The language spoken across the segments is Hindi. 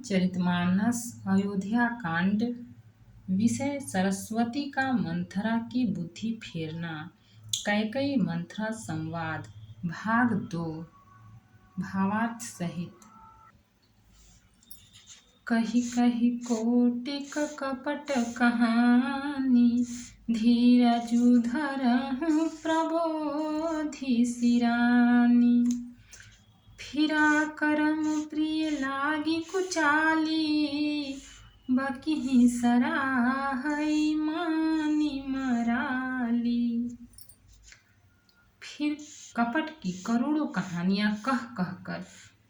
रामचरितमानस अयोध्या कांड। विषय सरस्वती का मंथरा की बुद्धि फेरना। कैकई मंथरा संवाद भाग 2 भावार्थ सहित। कही कही कोटिक कपट कहानी, धीरजु धरहु प्रबोधि सिरानी। फिरा करम प्रिय लागी कुचाली, बकिहि सराहई मानी मराली। फिर कपट की करोड़ों कहानियां कह कह कर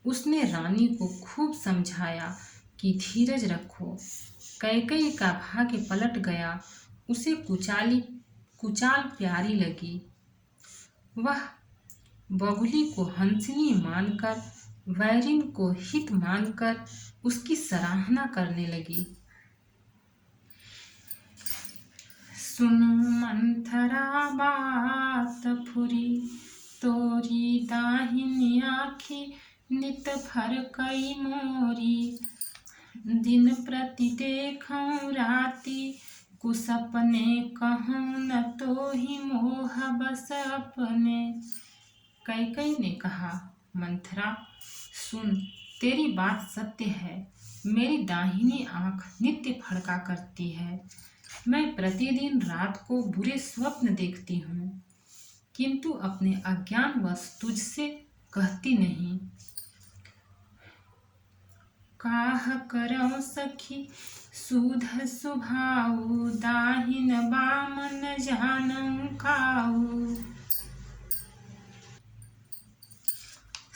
उसने रानी को खूब समझाया कि धीरज रखो। कैकई का भाग्य पलट गया, उसे कुचाल प्यारी लगी। वह बगुली को हंसिनी मानकर, वैरिन को हित मानकर उसकी सराहना करने लगी। सुनु मंथरा बात फुरी, तोरी दाहिनी आँखी नित फरकई मोरी। दिन प्रति देखऊं राति, कुसपने कहूं न तोहि मोह बस अपने। कैकई ने कहा, मंथरा सुन, तेरी बात सत्य है। मेरी दाहिनी आंख नित्य फड़का करती है। मैं प्रतिदिन रात को बुरे स्वप्न देखती हूँ, किंतु अपने अज्ञानवश तुझसे कहती नहीं। काह करऊं सखी सुध सुभाऊ, दाहिन बाम न जानऊं काऊ।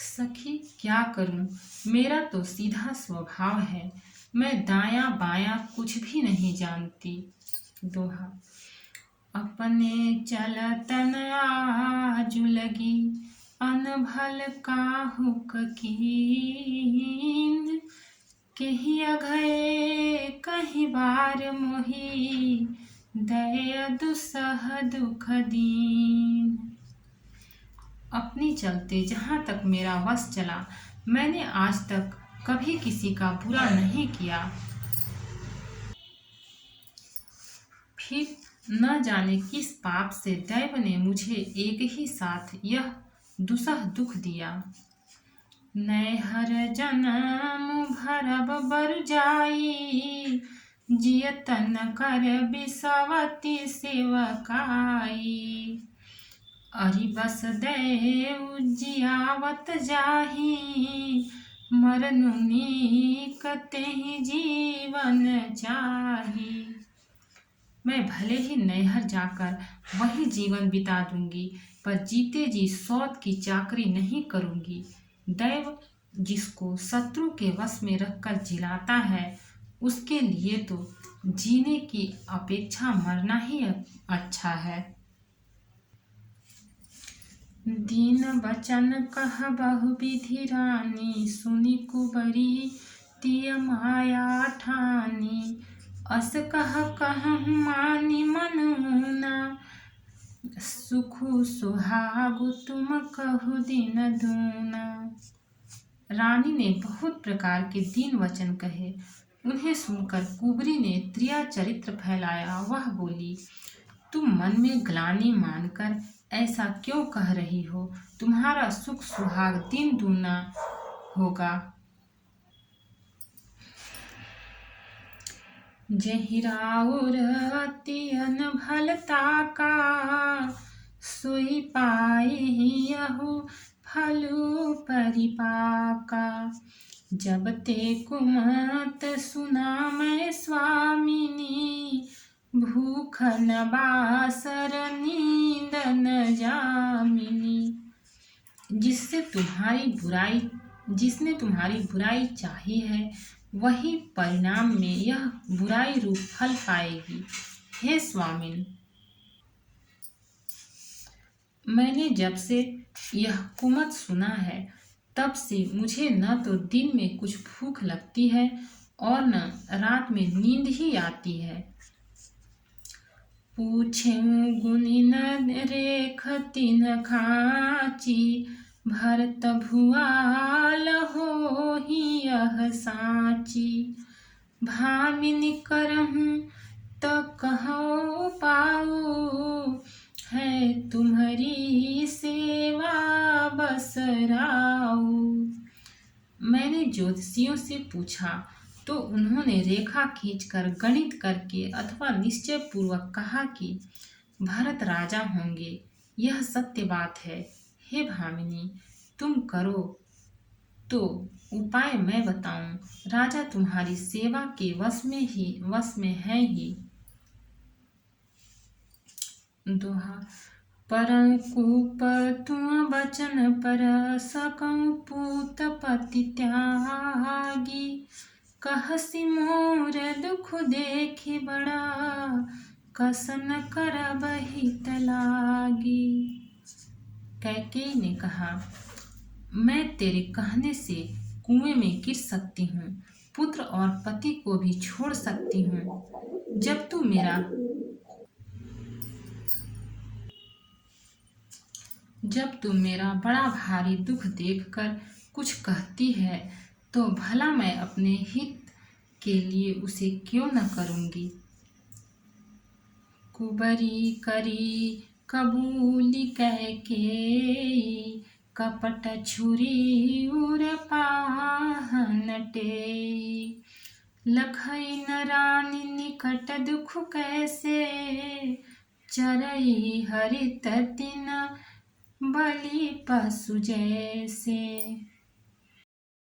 सखी क्या करूं, मेरा तो सीधा स्वभाव है। मैं दायां बायां कुछ भी नहीं जानती। दोहा। अपने चलतन आजु लगी, अनभल काहू कीन। केहि अघए कहीं बार मोही, दय दुसह दुख दीन। अपनी चलते जहाँ तक मेरा वश चला, मैंने आज तक कभी किसी का बुरा नहीं किया। फिर न जाने किस पाप से दैव ने मुझे एक ही साथ यह दुसह दुख दिया। नैहर जन्म भरब बर जाई, जियतन कर बिसवती सेवकाई। अरि बस देव जियावत जाही, मरनु नीक तेहि जीवन चाही। मैं भले ही नैहर जाकर वही जीवन बिता दूंगी, पर जीते जी सौत की चाकरी नहीं करूंगी। दैव जिसको शत्रु के वश में रखकर जिलाता है, उसके लिए तो जीने की अपेक्षा मरना ही अच्छा है। दीन बचन कह बहु विधि रानी, सुनि कुबरी तिय माया ठानी। अस कह कहूँ मानी मनुना, सुखु सुहागु तुम कहु दिन दूना। रानी ने बहुत प्रकार के दीन वचन कहे। उन्हें सुनकर कुबरी ने त्रिया चरित्र फैलाया। वह बोली, तुम मन में ग्लानि मानकर ऐसा क्यों कह रही हो? तुम्हारा सुख सुहाग दिन दूना होगा। जहि राउर अति अनभलता का, सोई पाई यहु फलु परिपाका। जब ते कुमत सुना मैं स्वामिनी, भूख न बासर नींद न जामिनी। जिसने तुम्हारी बुराई चाही है, वही परिणाम में यह बुराई रूप फल पाएगी। हे स्वामिन, मैंने जब से यह कुमत सुना है, तब से मुझे न तो दिन में कुछ भूख लगती है और न रात में नींद ही आती है। पूछें गुनी न रेख तिन खाची, भरत भुआल होहि यह साची। भामिनी करहूँ त कहो पाऊ, है तुम्हारी सेवा बस राऊ। मैंने ज्योतिषियों से पूछा तो उन्होंने रेखा खींचकर गणित करके अथवा निश्चय पूर्वक कहा कि भरत राजा होंगे। यह सत्य बात है। हे भामिनी, तुम करो तो उपाय मैं बताऊं। राजा तुम्हारी सेवा के वश में है ही। दोहा। परंकूप तुम बचन पर सकऊं पूत पति त्यागी। कहसी मोर दुख देखी बड़ा, कसन करब हित लागी। कैकेयी ने कहा, मैं तेरे कहने से कुएं में गिर सकती हूँ, पुत्र और पति को भी छोड़ सकती हूँ। जब तू मेरा बड़ा भारी दुख देखकर कुछ कहती है तो भला मैं अपने हित के लिए उसे क्यों न करूँगी। कुबरी करी कबूली कैकेयी, कपट छुरी उर पाहन टेई। लखई न रानी निकट दुख कैसे, चरई हरित तिन बलि पशु जैसे।